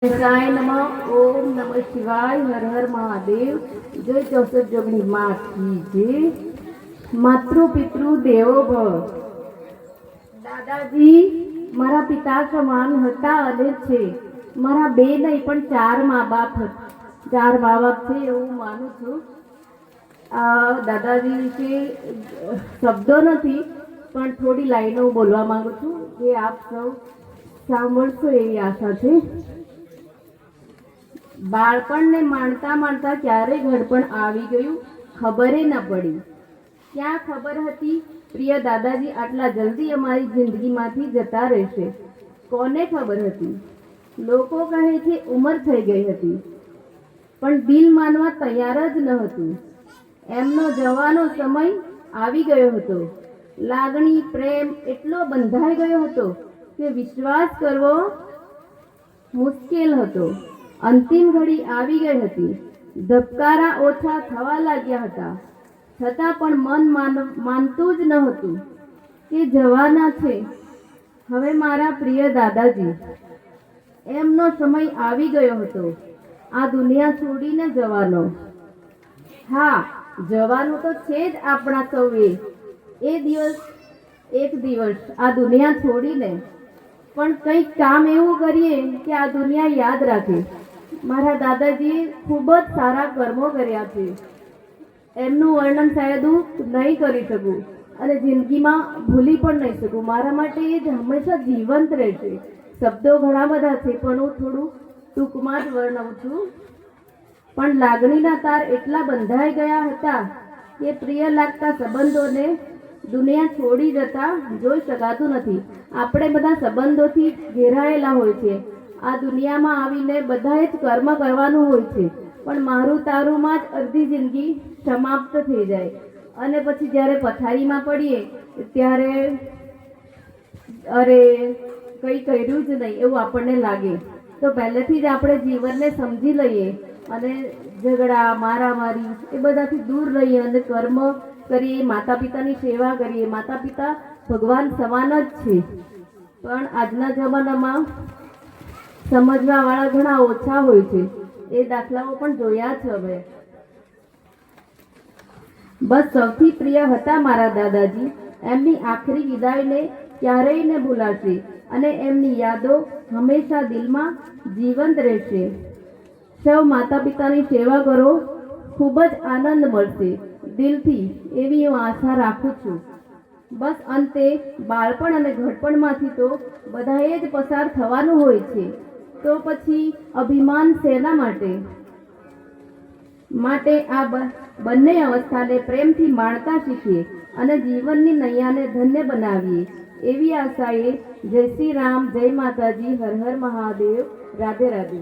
સાય નમઃ. ઓમ નમઃ શિવાય. હર હર મહાદેવ. જય 64 જોગણી માથી જે માતૃ પિતૃ દેવો ભવ. દાદાજી મારા પિતા સમાન હતા અને છે. મારા બે નહીં પણ ચાર મા બાપ છે એવું માનું છું. દાદાજી વિશે શબ્દો નથી પણ થોડી લાઈનો બોલવા માંગુ છું જે આપ સૌ સાંભળશો એવી આશા છે. બાળપણને માણતા માણતા ક્યારે ઘડપણ આવી ગયું ખબરે ન પડી. ક્યાં ખબર હતી પ્રિય દાદાજી આટલા જલ્દી અમારી જિંદગીમાંથી જતા રહેશે? કોને ખબર હતી? લોકો કહે છે ઉંમર થઈ ગઈ હતી, પણ દિલ માનવા તૈયાર જ ન હતું. એમનો જવાનો સમય આવી ગયો હતો. લાગણી પ્રેમ એટલો બંધાઈ ગયો હતો કે વિશ્વાસ કરવો મુશ્કેલ હતો. અંતિમ ઘડી આવી ગઈ હતી. ધબકારા ઓછા થવા લાગ્યા હતા, છતાં પણ મન માનતું જ ન હતું કે જવાના છે હવે મારા પ્રિય દાદાજી. એમનો સમય આવી ગયો હતો આ દુનિયા છોડીને જવાનો. હા, જવાનું તો છે જ આપણા સૌએ એક દિવસ આ દુનિયા છોડીને. પણ કંઈક કામ એવું કરીએ કે આ દુનિયા યાદ રાખે. મારા દાદાજીએ ખૂબ જ સારા કર્મો કર્યા છે. એમનું વર્ણન શાયદ હું નહીં કરી શકું અને જિંદગીમાં ભૂલી પણ નહીં શકું. મારા માટે એ જ હંમેશા જીવંત રહેશે. શબ્દો ઘણા બધા છે પણ હું થોડું ટૂંકમાં જ વર્ણવું છું. પણ લાગણીના તાર એટલા બંધાઈ ગયા હતા કે પ્રિય લાગતા સંબંધોને દુનિયા છોડી જતા જોઈ શકાતું નથી. આપણે બધા સંબંધોથી ઘેરાયેલા હોય છે. આ દુનિયામાં આવીને બધાએ જ કર્મ કરવાનું હોય છે, પણ મારું તારુંમાં જ અડધી જિંદગી સમાપ્ત થઈ જાય અને પછી જ્યારે પથારીમાં પડીએ ત્યારે અરે કંઈ કર્યું જ નહીં એવું આપણને લાગે. તો પહેલેથી જ આપણે જીવનને સમજી લઈએ અને ઝઘડા મારામારી એ બધાથી દૂર રહીએ અને કર્મ કરીએ, માતા પિતાની સેવા કરીએ. માતા પિતા ભગવાન સમાન જ છે, પણ આજના જમાનામાં સમજવા વાળા ઘણા ઓછા હોય છે. એ દાખલાઓ પણ જોયા છે હવે. બસ સૌથી પ્રિય હતા મારા દાદાજી. એમની આખરી વિદાયને ક્યારેય ન ભૂલાશે અને એમની યાદો હંમેશા દિલમાં જીવંત રહેશે. સૌ માતા પિતાની સેવા કરો, ખૂબ જ આનંદ મળશે દિલથી એવી હું આશા રાખું છું. બસ અંતે બાળપણ અને ઘડપણમાંથી તો બધાએ જ પસાર થવાનું હોય છે, તો પછી અભિમાન શેના માટે આ બંને અવસ્થાને પ્રેમથી માણતા શીખીએ અને જીવનની નૈયાને ધન્ય બનાવીએ એવી આશાએ. જય શ્રી રામ, જય માતાજી, હર હર મહાદેવ, રાધે રાધે.